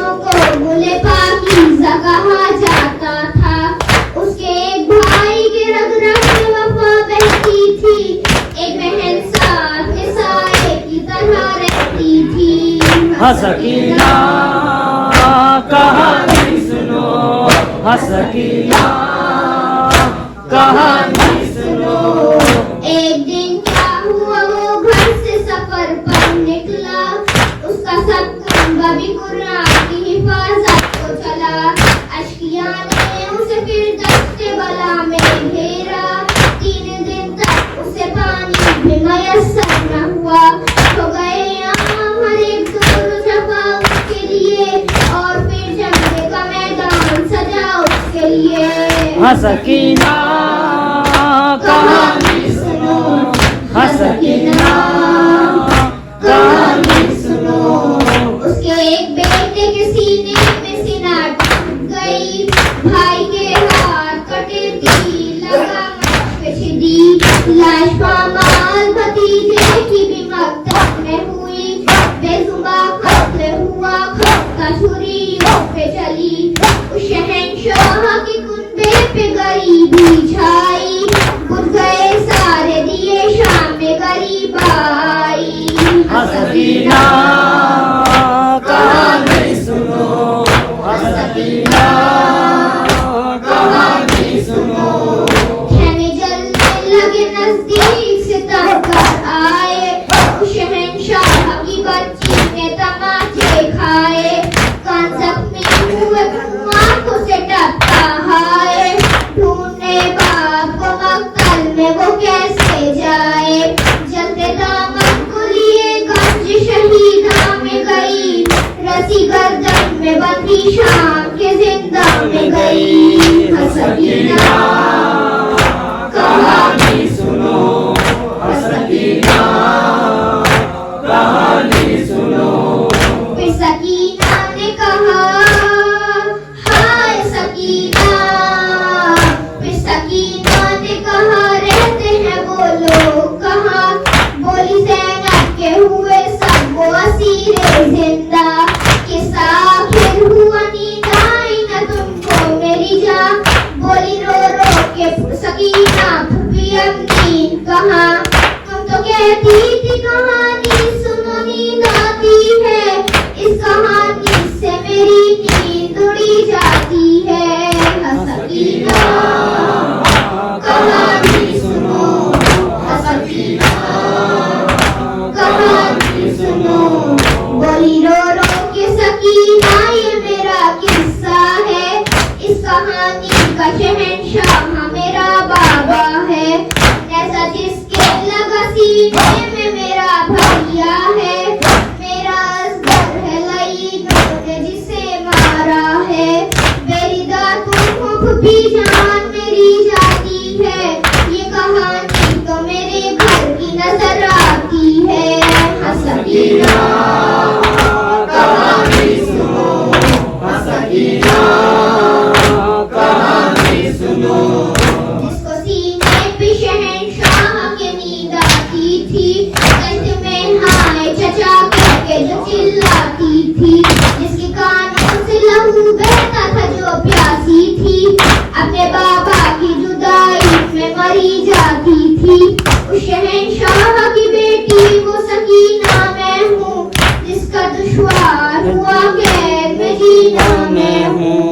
बहनों को गुले पाकीज़ा कहा जाता था। उसके एक भाई के रग रग में वफा बहती थी। एक बहन साथ के साए की तरह रहती थी। हाँ सकीना कहानी सुनो, हाँ सकीना कहानी सुनो। एक दिन क्या हुआ, वो घर से सफर पर निकला। उसका सब कुंबा भी कुरान की हिफाजत को चला। अशकिया ने उसे फिर दस्ते बला में घेरा। 3 दिन तक उसे पानी भी मयस्सर न हुआ। हो गए यहाँ हर एक दूर जफा उसके लिए, और फिर जंग का मैदान सजा उसके लिए। हाँ सकीना कहानी सुनो, हाँ सकीना कहानी सुनो। उसके एक बेटे के सीने में सीना टूट गई। भाई के हाथ कटे, दिल लगा पे छिदी। लाश पामाल भतीजे की भी मकतब में हुई। बेजुबां कत्ल हुआ, खत का छुरियों पे चली। उस शहंशाह के कुनबे पे गरीबी छाई। बुझ गए सारे दिए, शाम में गरीब आई। हाँ सकीना कहानी सुनो, हाँ सकीना कहानी सुनो। खेमे जलने लगे, नजदीक से तबकर आए। उस शहंशाह की बच्ची ने तमाचे खाए। कान जख्मी हुए, आंखों से टपका हाय। ढूंढने बाप को मक्तल में वो कैसे जाए। जलते दामन को लिए गंज शहीदा में गई। रसी गर्दन में बंधी शाम के जिंदा में गई। हाँ सकीना कहानी सुनो, हाँ सकीना कहानी सुनो। फिर सकीना ने कहा, हाय सकीना। फिर सकीना ने कहा, रहते हैं वो लोग कहाँ। बोली ज़ैनब के हुए सब वो असीरे जिंदा। किस्सा आखिर हुआ, नींद आई न तुमको मेरी जान। बोली रो रो के सकीना, भी अब नींद कहाँ। तुम तो कहती थी कहानी सुनो, नींद आती है। इस कहानी से मेरी नींद उड़ी जाती है। हाँ सकीना कहानी सुनो, हाँ सकीना कहानी सुनो। बोली रो रो के सकीना, ये मेरा किस्सा है। इस कहानी का शहंशाह मेरा बाबा है। ऐसा जिसके लगा सीने में मेरा भैया है। मेरा असगर है लईनों ने जिसे मारा है। मेरी दातुन भी जान मेरी जाती है। ये कहानी तो मेरे घर की नजर आती है। हाँ सकीना कहानी सुनो, हाँ सकीना कहानी सुनो। जिसको सीने पे शहंशाह के नींद आती थी। गश्त में हाय चचा करके जो चिल्लाती थी। जिसके कानों से लहू बहता था, जो प्यासी थी। अपने बाबा की जुदाई में मरी जाती थी। उस शहंशाह की बेटी वो सकीना मैं हूँ। जिसका दुश्वार हुआ कैद में जीना मैं हूँ।